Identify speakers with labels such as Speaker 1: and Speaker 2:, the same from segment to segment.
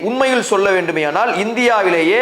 Speaker 1: உண்மையில் சொல்ல வேண்டுமேயானால் இந்தியாவிலேயே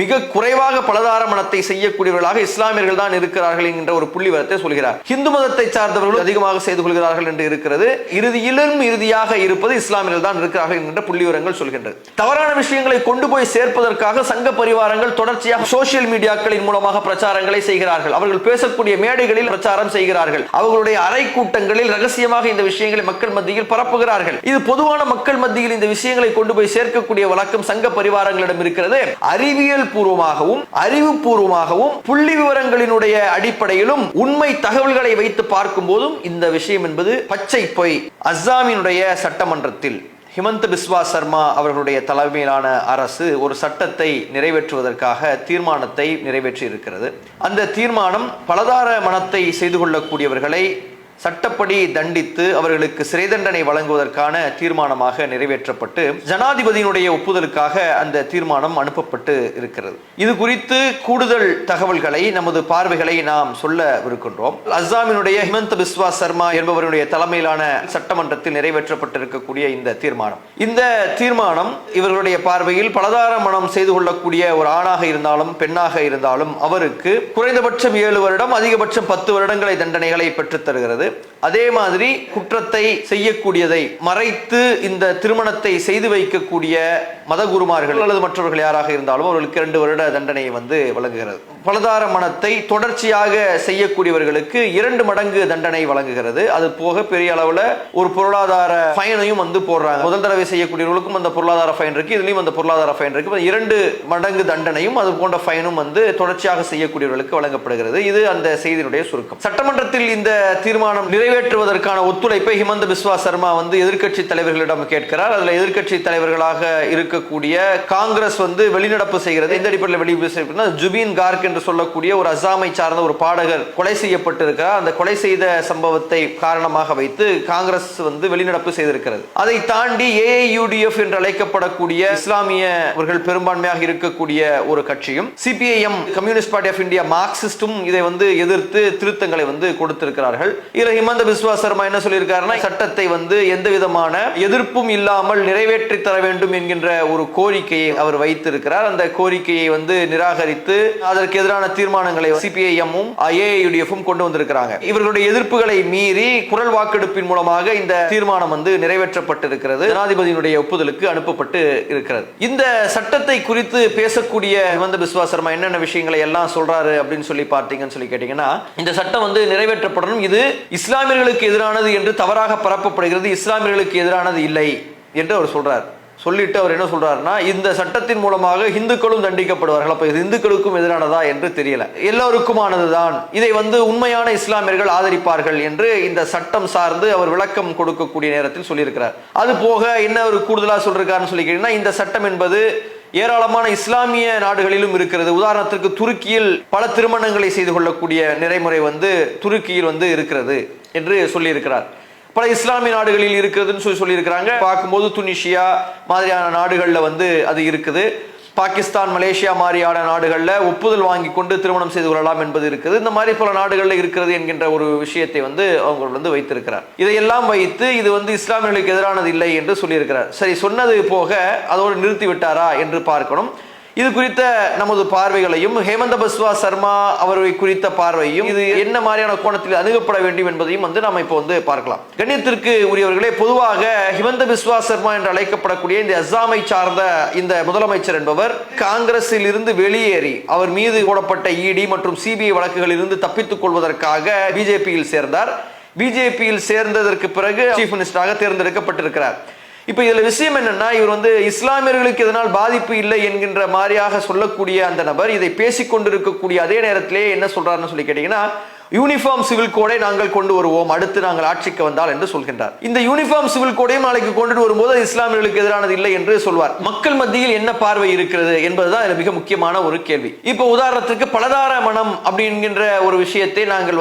Speaker 1: மிக குறைவாக பலதார மனத்தை செய்யக்கூடியவர்களாக இஸ்லாமியர்கள் தான் இருக்கிறார்கள் என்கின்ற ஒரு புள்ளிவரத்தை சொல்கிறார். இந்து மதத்தை சார்ந்தவர்கள் அதிகமாக செய்து கொள்கிறார்கள் என்று இருக்கிறது. இறுதியாக இருப்பது இஸ்லாமியர்கள் தான் இருக்கிறார்கள் என்கின்ற புள்ளிவரங்கள் சொல்கின்றது. தவறான விஷயங்களை கொண்டு போய் சேர்ப்பதற்காக சங்க பரிவாரங்கள் தொடர்ச்சியாக சோசியல் மீடியாக்களின் மூலமாக பிரச்சாரங்களை செய்கிறார்கள். அவர்கள் பேசக்கூடிய மேடைகளில் பிரச்சாரம் செய்கிறார்கள். அவர்களுடைய அறை கூட்டங்களில் ரகசியமாக இந்த விஷயங்களை மக்கள் மத்தியில் பரப்புகிறார்கள். இது பொதுவான மக்கள் மத்தியில் இந்த விஷயங்களை கொண்டு போய் சேர்க்கக்கூடிய வழக்கம் சங்க பரிவாரங்களிடம் இருக்கிறது. அறிவியல் பூர்வமாகவும் அறிவுபூர்வமாகவும் புள்ளி விவரங்களினுடைய அடிப்படையிலும் உண்மை தகவல்களை வைத்து பார்க்கும் போதும் இந்த விஷயம் என்பது பச்சை பொய். அஸ்ஸாமினுடைய சட்டமன்றத்தில் ஹிமந்த பிஸ்வா சர்மா அவர்களுடைய தலைமையிலான அரசு ஒரு சட்டத்தை நிறைவேற்றுவதற்காக தீர்மானத்தை நிறைவேற்றி இருக்கிறது. அந்த தீர்மானம் பலதார மனத்தை செய்து கொள்ளக்கூடியவர்களை சட்டப்படி தண்டித்து அவர்களுக்கு சிறை தண்டனை வழங்குவதற்கான தீர்மானமாக நிறைவேற்றப்பட்டு ஜனாதிபதியினுடைய ஒப்புதலுக்காக அந்த தீர்மானம் அனுப்பப்பட்டு இருக்கிறது. இது குறித்து கூடுதல் தகவல்களை நமது பார்வைகளை நாம் சொல்லவிருக்கின்றோம். அஸ்ஸாமினுடைய ஹிமந்த பிஸ்வா சர்மா என்பவருடைய தலைமையிலான சட்டமன்றத்தில் நிறைவேற்றப்பட்டிருக்கக்கூடிய இந்த தீர்மானம் இவர்களுடைய பார்வையில் பலதார மனம் செய்து கொள்ளக்கூடிய ஒரு ஆணாக இருந்தாலும் பெண்ணாக இருந்தாலும் அவருக்கு குறைந்தபட்சம் 7 வருடம் அதிகபட்சம் 10 வருடங்களை தண்டனைகளை பெற்றுத் தருகிறது. அதே மாதிரி குற்றத்தை செய்யக்கூடியதை மறைத்து இந்த திருமணத்தை செய்து வைக்கக்கூடிய மதகுருமார்கள் அல்லது மற்றவர்கள் யாராக இருந்தாலும் அவர்களுக்கு 2 வருட தண்டனையை வழங்குகிறது. பலதார மனத்தை தொடர்ச்சியாக செய்யக்கூடியவர்களுக்கு 2 மடங்கு தண்டனை வழங்குகிறது. அது போக பெரிய அளவுல ஒரு பொருளாதார ஃபைனையும் போடுறாங்க. முதல் தடவை செய்யக்கூடியவர்களுக்கும் அந்த பொருளாதார ஃபைன் இருக்கு, இதுலயும் அந்த பொருளாதார ஃபைன் இருக்கு. 2 மடங்கு தண்டனையும் அது போன்ற ஃபைனும் தொடர்ச்சியாக செய்யக்கூடியவர்களுக்கு வழங்கப்படுகிறது. இது அந்த செய்தியினுடைய சுருக்கம். சட்டமன்றத்தில் இந்த தீர்மானம் நிறைவேற்றுவதற்கான ஒத்துழைப்பை ஹிமந்த பிஸ்வா சர்மா எதிர்க்கட்சி தலைவர்களிடம் கேட்கிறார். அதுல எதிர்க்கட்சி தலைவர்களாக இருக்கக்கூடிய காங்கிரஸ் வெளிநடப்பு செய்கிறது. இந்த அடிப்படையில் வெளிநடப்பு ஜுபின் கார்க் என்று சொல்லக்கூடிய ஒரு அஸ்ஸாமை சார்ந்த ஒரு பாடகர் கொலை செய்யப்பட்டிருக்கிறார். அந்த கொலை செய்த சம்பவத்தை காரணமாக வைத்து காங்கிரஸ் வெளிநடப்பு செய்திருக்கிறது. அதை தாண்டி AIUDF என்று அழைக்கப்படக்கூடிய இஸ்லாமியவர்கள் பெரும்பான்மையாக இருக்கக்கூடிய ஒரு கட்சியும் CPIM communist party of India மார்க்சிஸ்டும் இதை எதிர்த்து திருத்தங்களை கொடுத்திருக்கிறார்கள். ஹிமந்த பிஸ்வா சர்மா என்ன சொல்லியிருக்காருன்னா சட்டத்தை எந்த விதமான எதிர்ப்பும் இல்லாமல் நிறைவேற்றி தர வேண்டும் என்கின்ற ஒரு கோரிக்கையை அவர் வைத்திருக்கிறார். அந்த கோரிக்கையை நிராகரித்து அதற்கு எதிரான தீர்மானங்களை CPIM-உம் AIUDF-உம் கொண்டு வந்திருக்கிறாங்க. இவர்களுடைய எதிர்ப்புகளை மீறி குரல் வாக்கெடுப்பின் மூலமாக இந்த தீர்மானம் நிறைவேற்றப்பட்டிருக்கிறது. ஜனாதிபதியினுடைய ஒப்புதலுக்கு அனுப்பப்பட்டு இருக்கிறது. இந்த சட்டத்தை குறித்து பேசக்கூடிய ஹிமந்த பிஸ்வா சர்மா என்னென்ன விஷயங்களை எல்லாம் சொல்றாரு அப்படின்னு சொல்லி பார்த்தீங்கன்னு கேட்டீங்கன்னா இந்த சட்டம் நிறைவேற்றப்படணும். இது இஸ்லாமியர்களுக்கு எதிரானது என்று தவறாக பரப்பப்படுகிறது. இஸ்லாமியர்களுக்கு எதிரானது இல்லை என்று அவர் சொல்றார். சொல்லிட்டு அவர் என்ன சொல்றாருன்னா இந்த சட்டத்தின் மூலமாக இந்துக்களும் தண்டிக்கப்படுவார்கள். அப்ப இது இந்துக்களுக்கும் எதிரானதா என்று தெரியல, எல்லோருக்குமானதுதான். இதை உண்மையான இஸ்லாமியர்கள் ஆதரிப்பார்கள் என்று இந்த சட்டம் சார்ந்து அவர் விளக்கம் கொடுக்கக்கூடிய நேரத்தில் சொல்லியிருக்கிறார். அது போக என்ன ஒரு கூடுதலா சொல்றாருன்னு சொல்லி கேட்டீங்கன்னா இந்த சட்டம் என்பது ஏராளமான இஸ்லாமிய நாடுகளிலும் இருக்கிறது. உதாரணத்திற்கு துருக்கியில் பல திருமணங்களை செய்து கொள்ளக்கூடிய நடைமுறை துருக்கியில் இருக்கிறது என்று சொல்லியிருக்கிறார். பல இஸ்லாமிய நாடுகளில் இருக்கிறதுன்னு சொல்லியிருக்கிறாங்க. பார்க்கும்போது துனிஷியா மாதிரியான நாடுகளில் அது இருக்குது. பாகிஸ்தான், மலேசியா மாதிரியான நாடுகளில் ஒப்புதல் வாங்கி கொண்டு திருமணம் செய்து கொள்ளலாம் என்பது இருக்குது. இந்த மாதிரி பல நாடுகளில் இருக்கிறது என்கின்ற ஒரு விஷயத்தை அவங்க வைத்திருக்கிறார். இதையெல்லாம் வைத்து இது இஸ்லாமியர்களுக்கு எதிரானது இல்லை என்று சொல்லியிருக்கிறார். சரி, சொன்னது போக அதோடு நிறுத்தி விட்டாரா என்று பார்க்கணும். இது குறித்த நமது பார்வைகளையும் ஹேமந்த பிஸ்வா சர்மா அவரை குறித்த பார்வையும் இது என்ன மாதிரியான கோணத்தில் அணுகப்பட வேண்டும் என்பதையும் நாம இப்போ பார்க்கலாம். கண்ணியத்திற்கு உரியவர்களே, பொதுவாக ஹிமந்த பிஸ்வா சர்மா என்று அழைக்கப்படக்கூடிய இந்த அஸ்ஸாமை சார்ந்த இந்த முதலமைச்சர் என்பவர் காங்கிரஸில் இருந்து வெளியேறி அவர் மீது போடப்பட்ட ED மற்றும் CBI வழக்குகளில் இருந்து தப்பித்துக் கொள்வதற்காக பிஜேபியில் சேர்ந்தார். பிஜேபியில் சேர்ந்ததற்கு பிறகு சீஃப் மினிஸ்டராக தேர்ந்தெடுக்கப்பட்டிருக்கிறார். இப்ப இதுல விஷயம் என்னன்னா இவர் இஸ்லாமியர்களுக்கு இதனால் பாதிப்பு இல்லை என்கின்ற மாதிரியாக சொல்லக்கூடிய அந்த நபர் இதை பேசிக்கொண்டிருக்கக்கூடிய அதே நேரத்திலே என்ன சொல்றாருன்னு சொல்லி கேட்டீங்கன்னா யூனிஃபார்ம் சிவில் கோடை நாங்கள் கொண்டு வருவோம் அடுத்து நாங்கள் ஆட்சிக்கு வந்தால் என்று சொல்கின்றார். இந்த யூனிஃபார்ம் சிவில் கோடையும் நாளைக்கு கொண்டு வரும்போது இஸ்லாமியர்களுக்கு எதிரானது இல்லை என்று சொல்வார். மக்கள் மத்தியில் என்ன பார்வை இருக்கிறது என்பதுதான் மிக முக்கியமான ஒரு கேள்வி. இப்ப உதாரணத்துக்கு பலதார மனம் அப்படிங்கிற ஒரு விஷயத்தை நாங்கள்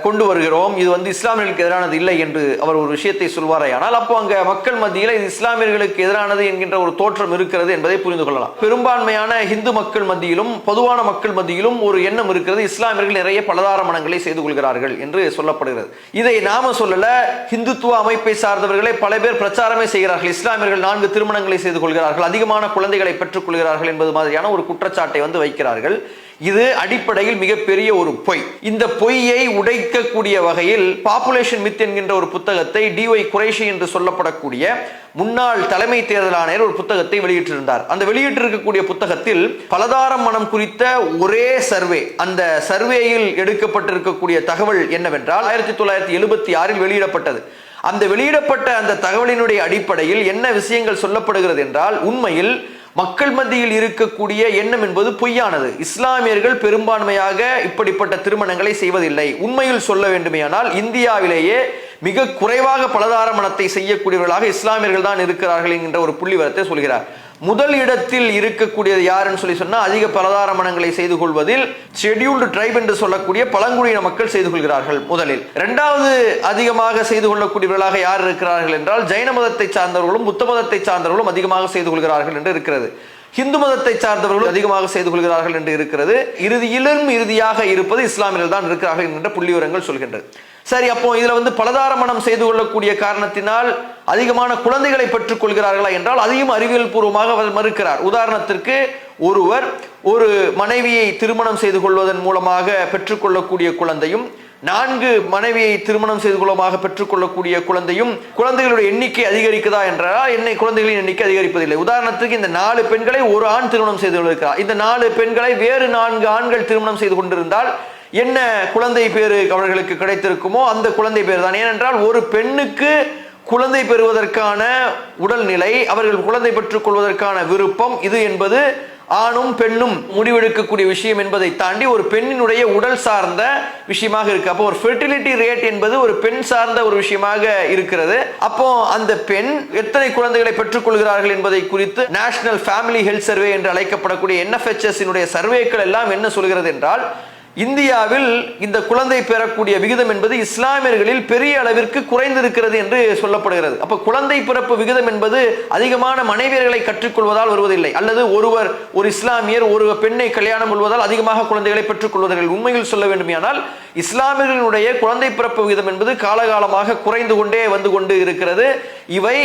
Speaker 1: கொண்டு வருகிறோம், இது இஸ்லாமியர்களுக்கு எதிரானது இல்லை என்று அவர் ஒரு விஷயத்தை சொல்வாரே, ஆனால் அப்போ அங்க மக்கள் மத்தியில் இது இஸ்லாமியர்களுக்கு எதிரானது என்கின்ற ஒரு தோற்றம் இருக்கிறது என்பதை புரிந்து கொள்ளலாம். பெரும்பான்மையான இந்து மக்கள் மத்தியிலும் பொதுவான மக்கள் மத்தியிலும் ஒரு எண்ணம் இருக்கிறது, இஸ்லாமியர்கள் நிறைய பலதார மனங்களை திருமணங்களை செய்து கொள்கிறார்கள் என்று சொல்லப்படுகிறது. இதை நாம சொல்லல, இந்துத்துவ அமைப்பை சார்ந்தவர்களை பல பேர் பிரச்சாரமே செய்கிறார்கள். இஸ்லாமியர்கள் 4 திருமணங்களை செய்து கொள்கிறார்கள், அதிகமான குழந்தைகளை பெற்றுக் கொள்கிறார்கள் என்பது மாதிரியான ஒரு குற்றச்சாட்டை வைக்கிறார்கள். இது அடிப்படையில் மிகப்பெரிய ஒரு பொய். இந்த பொய்யை உடைக்கக்கூடிய வகையில் பாப்புலேஷன் மித் என்கின்ற ஒரு புத்தகத்தை DY குறைஷி என்று சொல்லப்படக்கூடிய முன்னாள் தலைமை தேர்தல் ஆணையர் ஒரு புத்தகத்தை வெளியிட்டிருந்தார். அந்த வெளியிட்டிருக்கக்கூடிய புத்தகத்தில் பலதார மனம் குறித்த ஒரே சர்வே, அந்த சர்வேயில் எடுக்கப்பட்டிருக்கக்கூடிய தகவல் என்னவென்றால் 1976 வெளியிடப்பட்டது. அந்த வெளியிடப்பட்ட அந்த தகவலினுடைய அடிப்படையில் என்ன விஷயங்கள் சொல்லப்படுகிறது என்றால், உண்மையில் மக்கள் மத்தியில் இருக்கக்கூடிய எண்ணம் என்பது பொய்யானது. இஸ்லாமியர்கள் பெரும்பான்மையாக இப்படிப்பட்ட திருமணங்களை செய்வதில்லை. உண்மையில் சொல்ல வேண்டுமேயானால் இந்தியாவிலேயே மிக குறைவாக பலதார மணத்தை செய்யக்கூடியவர்களாக இஸ்லாமியர்கள் தான் இருக்கிறார்கள் என்கின்ற ஒரு புள்ளிவரத்தை சொல்கிறார். முதல் இடத்தில் இருக்கக்கூடியது யாருன்னு சொன்னா, அதிக பலதார மணங்களை செய்து கொள்வதில் ஷெட்யூல்டு ட்ரைப் என்று சொல்லக்கூடிய பழங்குடியின மக்கள் செய்து கொள்கிறார்கள் முதலில். இரண்டாவது அதிகமாக செய்து கொள்ளக்கூடியவர்களாக யார் இருக்கிறார்கள் என்றால், ஜைன மதத்தை சார்ந்தவர்களும் புத்த மதத்தை சார்ந்தவர்களும் அதிகமாக செய்து கொள்கிறார்கள் என்று இருக்கிறது. இந்து மதத்தை சார்ந்தவர்களும் அதிகமாக செய்து கொள்கிறார்கள் என்று இருக்கிறது. இறுதியாக இருப்பது இஸ்லாமியர்கள் தான் இருக்கிறார்கள் என்கின்ற புள்ளிவிவரங்கள் சொல்கின்றது. சரி, அப்போ இதுல பலதார மணம் செய்து கொள்ளக்கூடிய காரணத்தினால் அதிகமான குழந்தைகளை பெற்றுக் கொள்கிறார்களா என்றால் அதையும் அறிவியல் பூர்வமாக அவர் மறுக்கிறார். உதாரணத்திற்கு, ஒருவர் ஒரு மனைவியை திருமணம் செய்து கொள்வதன் மூலமாக பெற்றுக்கொள்ளக்கூடிய குழந்தையும் 4 மனைவியை திருமணம் செய்து கொள்ளமாக பெற்றுக்கொள்ளக்கூடிய குழந்தையும் குழந்தைகளுடைய எண்ணிக்கை அதிகரிக்குதா என்றால் குழந்தைகளின் எண்ணிக்கை அதிகரிப்பதில்லை. உதாரணத்துக்கு, இந்த 4 பெண்களை ஒரு ஆண் திருமணம் செய்து கொண்டிருக்கிறார். இந்த 4 பெண்களை வேறு 4 ஆண்கள் திருமணம் செய்து கொண்டிருந்தால் என்ன குழந்தை பேரு அவர்களுக்கு கிடைத்திருக்குமோ அந்த குழந்தை பேர் தான். ஏனென்றால் ஒரு பெண்ணுக்கு குழந்தை பெறுவதற்கான உடல்நிலை, அவர்கள் குழந்தை பெற்றுக் கொள்வதற்கான விருப்பம், இது என்பது ஆணும் பெண்ணும் முடிவெடுக்கக்கூடிய விஷயம் என்பதை தாண்டி ஒரு பெண்ணினுடைய உடல் சார்ந்த விஷயமாக இருக்கு. அப்போ ஒரு ஃபெர்டிலிட்டி ரேட் என்பது ஒரு பெண் சார்ந்த ஒரு விஷயமாக இருக்கிறது. அப்போ அந்த பெண் எத்தனை குழந்தைகளை பெற்றுக் கொள்கிறார்கள் என்பதை குறித்து நேஷனல் ஃபேமிலி ஹெல்த் சர்வே என்று அழைக்கப்படக்கூடிய NFHS சர்வேக்கள் எல்லாம் என்ன சொல்கிறது என்றால், இந்தியாவில் இந்த குழந்தை பெறக்கூடிய விகிதம் என்பது இஸ்லாமியர்களில் பெரிய அளவிற்கு குறைந்திருக்கிறது என்று சொல்லப்படுகிறது. அப்ப குழந்தை பிறப்பு விகிதம் என்பது அதிகமான மனைவியர்களை கற்றுக்கொள்வதால் வருவதில்லை, அல்லது ஒரு இஸ்லாமியர் ஒரு பெண்ணை கல்யாணம் கொள்வதால் அதிகமாக குழந்தைகளை பெற்றுக் கொள்வதில்லை. உண்மையில் சொல்ல வேண்டுமானால் இஸ்லாமியர்களுடைய குழந்தை பிறப்பு விகிதம் என்பது காலகாலமாக குறைந்து கொண்டே வந்து கொண்டு இருக்கிறது. இவை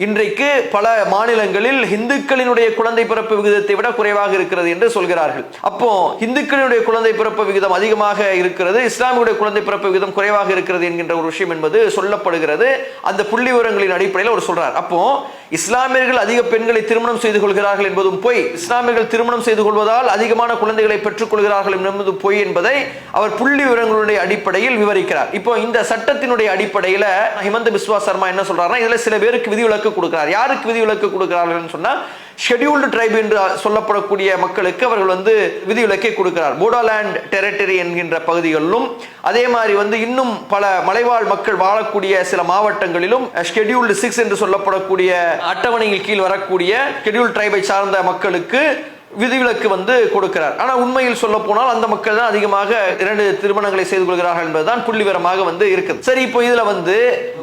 Speaker 1: இன்றைக்கு பல மாநிலங்களில் இந்துக்களினுடைய குழந்தை பிறப்பு விகிதத்தை விட குறைவாக இருக்கிறது என்று சொல்கிறார்கள். அப்போ இந்துக்களினுடைய குழந்தை பிறப்பு விகிதம் அதிகமாக இருக்கிறது, இஸ்லாமியுடைய குழந்தை பிறப்பு விகிதம் குறைவாக இருக்கிறது என்கின்ற ஒரு விஷயம் என்பது சொல்லப்படுகிறது. அந்த புள்ளி விவரங்களின் அடிப்படையில் அவர் சொல்றார். அப்போ இஸ்லாமியர்கள் அதிக பெண்களை திருமணம் செய்து கொள்கிறார்கள் என்பதும் பொய், இஸ்லாமியர்கள் திருமணம் செய்து கொள்வதால் அதிகமான குழந்தைகளை பெற்றுக் கொள்கிறார்கள் என்பது பொய் என்பதை அவர் புள்ளி விவரங்களுடைய அடிப்படையில் விவரிக்கிறார். இப்போ இந்த சட்டத்தினுடைய அடிப்படையில் ஹிமந்த பிஸ்வா சர்மா என்ன சொல்றாருன்னா, இதுல சில பேருக்கு விதிவிலக்கு கொடுக்கிறார். யாருக்கு விதிவிலக்கு கொடுக்கிறார்கள் சொன்னா, ஷெட்யூல்டு ட்ரைப் என்று சொல்லப்படக்கூடிய மக்களுக்கு அவர்கள் விதிவிலக்கை கொடுக்கிறார். போடோலேண்ட் டெரிட்டரி என்கின்ற பகுதிகளிலும், அதே மாதிரி இன்னும் பல மலைவாழ் மக்கள் வாழக்கூடிய சில மாவட்டங்களிலும் ஷெட்யூல்டு 6 என்று சொல்லப்படக்கூடிய அட்டவணையில் கீழ் வரக்கூடிய ஷெட்யூல்டு ட்ரைபை சார்ந்த மக்களுக்கு விதிவிலக்கு கொடுக்கிறார். ஆனா உண்மையில் சொல்ல போனால் அந்த மக்கள் தான் அதிகமாக 2 திருமணங்களை செய்து கொள்கிறார்கள் என்பதுதான் புள்ளிவிவரமாக இருக்குது. சரி, இப்போ இதுல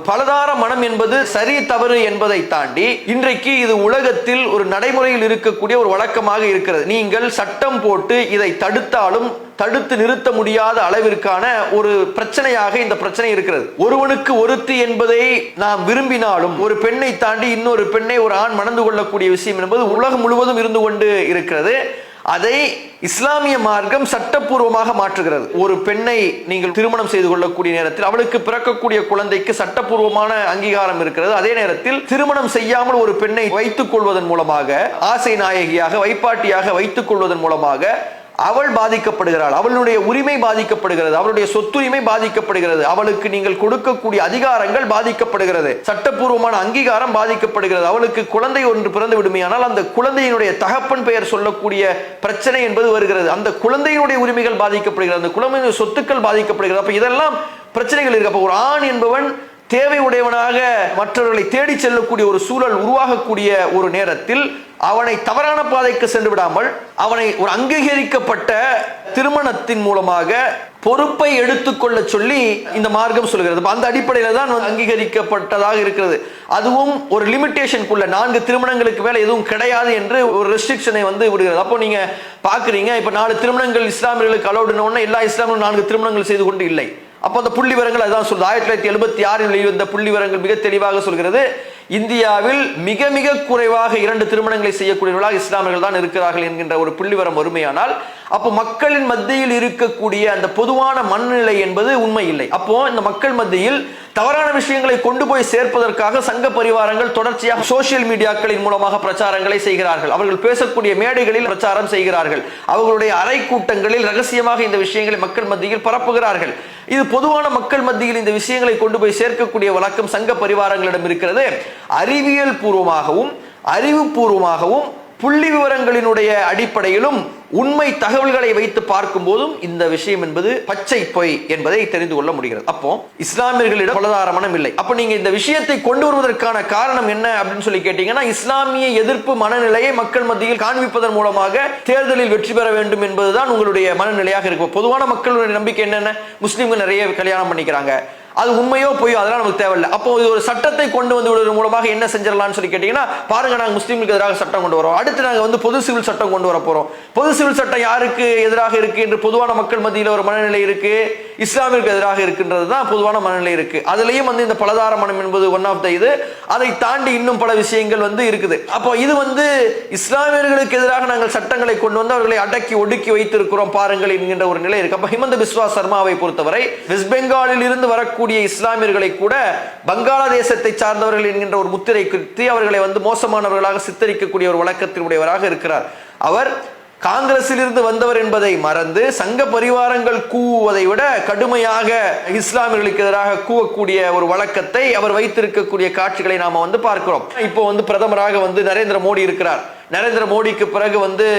Speaker 1: பலதார மனம் என்பது சரி தவறு என்பதை தாண்டி இன்றைக்கு இது உலகத்தில் ஒரு நடைமுறையில் இருக்கக்கூடிய ஒரு வழக்கமாக இருக்கிறது. நீங்கள் சட்டம் போட்டு இதை தடுத்தாலும் தடுத்து நிறுத்த முடியாத அளவிற்கான ஒரு பிரச்சனையாக இந்த பிரச்சனை இருக்கிறது. ஒருவனுக்கு ஒருத்தி என்பதை நாம் விரும்பினாலும் ஒரு பெண்ணை தாண்டி இன்னொரு பெண்ணை ஒரு ஆண் மணந்து கொள்ளக்கூடிய விஷயம் என்பது உலகம் முழுவதும் இருந்து கொண்டு இருக்கிறது. அதை இஸ்லாமிய மார்க்கம் சட்டப்பூர்வமாக மாற்றுகிறது. ஒரு பெண்ணை நீங்கள் திருமணம் செய்து கொள்ளக்கூடிய நேரத்தில் அவளுக்கு பிறக்கக்கூடிய குழந்தைக்கு சட்டப்பூர்வமான அங்கீகாரம் இருக்கிறது. அதே நேரத்தில் திருமணம் செய்யாமல் ஒரு பெண்ணை வைத்துக் கொள்வதன் மூலமாக, ஆசை நாயகியாக வைப்பாட்டியாக வைத்துக் கொள்வதன் மூலமாக அவள் பாதிக்கப்படுகிறாள், அவளுடைய உரிமை பாதிக்கப்படுகிறது, அவளுடைய சொத்துரிமை பாதிக்கப்படுகிறது, அவளுக்கு நீங்கள் கொடுக்கக்கூடிய அதிகாரங்கள் பாதிக்கப்படுகிறது, சட்டப்பூர்வமான அங்கீகாரம் பாதிக்கப்படுகிறது. அவளுக்கு குழந்தை ஒன்று பிறந்து விடுமையானால் அந்த குழந்தையினுடைய தகப்பன் பெயர் சொல்லக்கூடிய பிரச்சனை என்பது வருகிறது. அந்த குழந்தையினுடைய உரிமைகள் பாதிக்கப்படுகிறது, அந்த குழந்தையினுடைய சொத்துக்கள் பாதிக்கப்படுகிறது. அப்ப இதெல்லாம் பிரச்சனைகள் இருக்கு. அப்ப ஒரு ஆண் என்பவன் தேவை உடையவனாக மற்றவர்களை தேடி செல்லக்கூடிய ஒரு சூழல் உருவாகக்கூடிய ஒரு நேரத்தில் அவனை தவறான பாதைக்கு சென்று விடாமல் அவனை ஒரு அங்கீகரிக்கப்பட்ட திருமணத்தின் மூலமாக பொறுப்பை எடுத்துக்கொள்ள சொல்லி இந்த மார்க்கம் சொல்கிறது. அந்த அடிப்படையில் தான் அங்கீகரிக்கப்பட்டதாக இருக்கிறது. அதுவும் ஒரு லிமிட்டேஷனுக்குள்ள 4 திருமணங்களுக்கு மேல எதுவும் கிடையாது என்று ஒரு ரெஸ்ட்ரிக்ஷனை விடுகிறது. அப்போ நீங்க பாக்குறீங்க, இப்ப 4 திருமணங்கள் இஸ்லாமியர்களுக்கு அலோடுன்னு எல்லா இஸ்லாமியர்களும் 4 திருமணங்கள் செய்து கொண்டு இல்லை. அப்போ அந்த புள்ளி விவரங்கள் அதான் சொல்றது. 1976 வெளிவந்த புள்ளி விவரங்கள் மிக தெளிவாக சொல்கிறது, இந்தியாவில் மிக மிக குறைவாக 2 திருமணங்களை செய்யக்கூடியவர்களாக இஸ்லாமியர்கள் தான் இருக்கிறார்கள் என்கின்ற ஒரு புள்ளிவரம் வறுமையானால், அப்போ மக்களின் மத்தியில் இருக்கக்கூடிய அந்த பொதுவான மனநிலை என்பது உண்மை இல்லை. அப்போ இந்த மக்கள் மத்தியில் தவறான விஷயங்களை கொண்டு போய் சேர்ப்பதற்காக சங்க பரிவாரங்கள் தொடர்ச்சியாக சோசியல் மீடியாக்களின் மூலமாக பிரச்சாரங்களை செய்கிறார்கள். அவர்கள் பேசக்கூடிய மேடைகளில் பிரச்சாரம் செய்கிறார்கள். அவர்களுடைய அறை கூட்டங்களில் ரகசியமாக இந்த விஷயங்களை மக்கள் மத்தியில் பரப்புகிறார்கள். இது பொதுவான மக்கள் மத்தியில் இந்த விஷயங்களை கொண்டு போய் சேர்க்கக்கூடிய வழக்கம் சங்க பரிவாரங்களிடம் இருக்கிறது. அறிவியல் பூர்வமாகவும் அறிவுபூர்வமாகவும் புள்ளி விவரங்களினுடைய அடிப்படையிலும் உண்மை தகவல்களை வைத்து பார்க்கும் போதும் இந்த விஷயம் என்பது பச்சை பொய் என்பதை தெரிந்து கொள்ள முடிகிறது. அப்போ இஸ்லாமியர்களிடம் பலதார மனம் இல்லை. அப்ப நீங்க இந்த விஷயத்தை கொண்டு வருவதற்கான காரணம் என்ன அப்படின்னு சொல்லி கேட்டீங்கன்னா, இஸ்லாமிய எதிர்ப்பு மனநிலையை மக்கள் மத்தியில் காண்பிப்பதன் மூலமாக தேர்தலில் வெற்றி பெற வேண்டும் என்பதுதான் உங்களுடைய மனநிலையாக இருக்கும். பொதுவான மக்களுடைய நம்பிக்கை என்னென்ன? முஸ்லீம்கள் நிறைய கல்யாணம் பண்ணிக்கிறாங்க, அது உண்மையோ பொய்யோ அதெல்லாம் நமக்கு தேவையில்லை. அப்போ இது ஒரு சட்டத்தை கொண்டு வந்து விடுவதன் மூலமாக என்ன செஞ்சிடலாம்னு சொல்லி கேட்டீங்கன்னா, பாருங்க நாங்கள் முஸ்லீம்களுக்கு எதிராக சட்டம் கொண்டு வரோம், அடுத்து நாங்கள் பொது சிவில் சட்டம் கொண்டு வர போறோம். பொது சிவில் சட்டம் யாருக்கு எதிராக இருக்கு என்று பொதுவான மக்கள் மத்தியில் ஒரு மனநிலை இருக்கு, இஸ்லாமிற்கு எதிராக இருக்கின்றது தான் பொதுவான மனநிலை இருக்கு. அதுலயும் இந்த பலதார மனம் என்பது ஒன் ஆஃப் த இது. அதை தாண்டி இன்னும் பல விஷயங்கள் இருக்குது. அப்போ இது இஸ்லாமியர்களுக்கு எதிராக நாங்கள் சட்டங்களை கொண்டு வந்து அவர்களை அடக்கி ஒடுக்கி வைத்திருக்கிறோம் பாருங்கள் என்கின்ற ஒரு நிலை இருக்கு. அப்ப ஹிமந்த பிஸ்வா சர்மாவை பொறுத்தவரை வெஸ்ட் பெங்காலில் இருந்து வரக்கூடிய இஸ்லாமியர்களை கூட வங்காளதேசத்தை சார்ந்தவர்கள் என்கின்ற ஒரு முத்திரை குறித்து அவர்களை மோசமானவர்களாக சித்தரிக்கக்கூடிய ஒரு வழக்கத்தினுடையவராக இருக்கிறார். அவர் காங்கிரஸில் இருந்து வந்தவர் என்பதை மறந்து சங்க பரிவாரங்கள் கூவுவதை விட கடுமையாக இஸ்லாமியர்களுக்கு எதிராக கூவக்கூடிய ஒரு வழக்கத்தை அவர் வைத்திருக்கக்கூடிய காட்சிகளை நாம பார்க்கிறோம். இப்போ பிரதமராக நரேந்திர மோடி இருக்கிறார். நரேந்திர மோடிக்கு பிறகு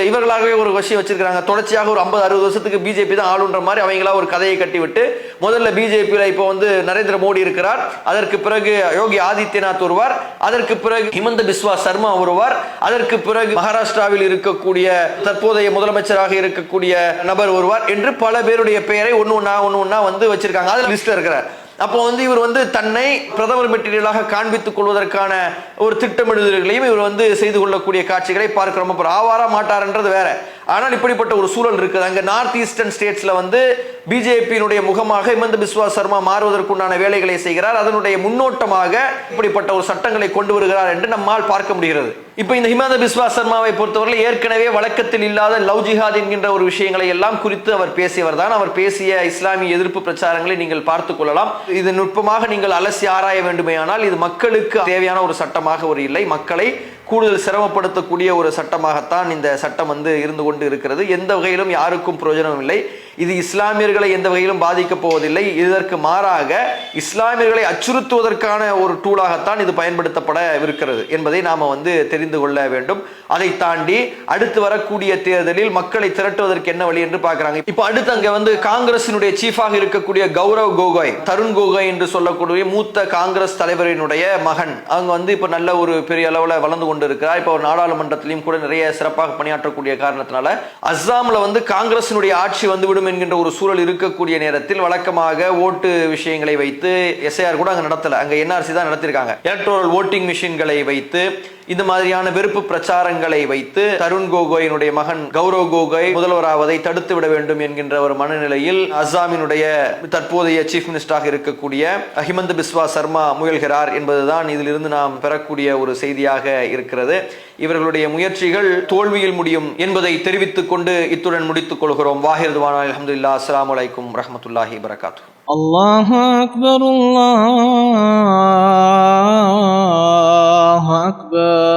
Speaker 1: இவர்களாகவே ஒரு விஷயம் வச்சிருக்காங்க, தொடர்ச்சியாக ஒரு 50-60 வருஷத்துக்கு பிஜேபி தான் ஆளுன்ற மாதிரி அவங்களா ஒரு கதையை கட்டிவிட்டு, முதல்ல பிஜேபியில இப்போ நரேந்திர மோடி இருக்கிறார், அதற்கு பிறகு யோகி ஆதித்யநாத் வருவார், அதற்கு பிறகு ஹிமந்த பிஸ்வா சர்மா வருவார், அதற்கு பிறகு மகாராஷ்டிராவில் இருக்கக்கூடிய தற்போதைய முதலமைச்சராக இருக்கக்கூடிய நபர் வருவார் என்று பல பேருடைய பெயரை ஒன்னு ஒன்னா வச்சிருக்காங்க. அதுல லிஸ்ட்ல இருக்கிறார். அப்போ இவர் தன்னை பிரதமர் மெட்டீரியலாக காண்பித்துக் கொள்வதற்கான ஒரு திட்டமிடுதல்களையும் இவர் செய்து கொள்ளக்கூடிய காட்சிகளை பார்க்கிறோம். அப்புறம் ஆவாரா மாட்டார்ன்றது வேற. ஆனால் இப்படிப்பட்ட ஒரு சூழல் இருக்குது. அங்க நார்த் ஈஸ்டர்ன் ஸ்டேட்ஸ்ல பிஜேபியினுடைய முகமாக ஹிமந்த பிஸ்வா சர்மா மாறுவதற்குண்டான வேலைகளை செய்கிறார். அதனுடைய முன்னோட்டமாக இப்படிப்பட்ட ஒரு சட்டங்களை கொண்டு வருகிறார் என்று நம்மால் பார்க்க முடிகிறது. இப்ப இந்த ஹிமந்த பிஸ்வா சர்மாவை பொறுத்தவரை ஏற்கனவே வழக்கத்தில் இல்லாத லவ் ஜிஹாத் என்கின்ற ஒரு விஷயங்களை எல்லாம் குறித்து அவர் பேசியவர் தான். அவர் பேசிய இஸ்லாமிய எதிர்ப்பு பிரச்சாரங்களை நீங்கள் பார்த்துக் கொள்ளலாம். இது நுட்பமாக நீங்கள் அலசி ஆராய வேண்டுமேயானால் இது மக்களுக்கு தேவையான ஒரு சட்டமாக ஒரு இல்லை, மக்களை கூடுதல் சிரமப்படுத்தக்கூடிய ஒரு சட்டமாகத்தான் இந்த சட்டம் இருந்து கொண்டு இருக்கிறது. எந்த வகையிலும் யாருக்கும் பிரயோஜனம் இல்லை. இது இஸ்லாமியர்களை எந்த வகையிலும் பாதிக்க போவதில்லை. இதற்கு மாறாக இஸ்லாமியர்களை அச்சுறுத்துவதற்கான ஒரு டூலாகத்தான் இது பயன்படுத்தப்படவிருக்கிறது என்பதை நாம தெரிந்து கொள்ள வேண்டும். அதை தாண்டி அடுத்து வரக்கூடிய தேர்தலில் மக்களை திரட்டுவதற்கு என்ன வழி என்று பார்க்கிறாங்க. இப்ப அடுத்து அங்க காங்கிரசினுடைய சீஃபாக இருக்கக்கூடிய கௌரவ் கோகோய், தருண் கோகோய் என்று சொல்லக்கூடிய மூத்த காங்கிரஸ் தலைவரினுடைய மகன், அவங்க இப்ப நல்ல ஒரு பெரிய அளவுல வளர்ந்து கொண்டு இருக்கிறார். இப்ப ஒரு நாடாளுமன்றத்திலையும் கூட நிறைய சிறப்பாக பணியாற்றக்கூடிய காரணத்தினால அஸ்ஸாம்ல காங்கிரசினுடைய ஆட்சி வந்துவிடும் என்கின்ற ஒரு சூழல் இருக்கக்கூடிய நேரத்தில் வழக்கமாக ஓட்டு விஷயங்களை வைத்து எஸ்ஐஆர் கூட அங்க நடத்தல, அங்க என்ஆர்சி தான் நடத்திருக்காங்க. எலக்ட்ரல் ஓட்டிங் மிஷின்களை வைத்து இந்த மாதிரியான வெறுப்பு பிரச்சாரங்களை வைத்து தருண் கோகோயினுடைய மகன் கௌரவ் கோகோய் முதல்வராவதை தடுத்து விட வேண்டும் என்கின்ற ஒரு மனநிலையில் அஸ்ஸாமினுடைய தற்போதைய சீஃப் மினிஸ்டராக இருக்கக்கூடிய ஹிமந்த பிஸ்வா சர்மா முயல்கிறார் என்பதுதான் இதிலிருந்து நாம் பெறக்கூடிய ஒரு செய்தியாக இருக்கிறது. இவர்களுடைய முயற்சிகள் தோல்வியில் முடியும் என்பதை தெரிவித்துக் கொண்டு இத்துடன் முடித்துக் கொள்கிறோம். வாஹிர் துவானா அல்ஹம்துலில்லாஹ். அஸ்ஸலாமு அலைக்கும் வரஹ்மத்துல்லாஹி வபரகாத்துஹு.
Speaker 2: அல்லாஹு அக்பர், அல்லாஹு அக்பர்.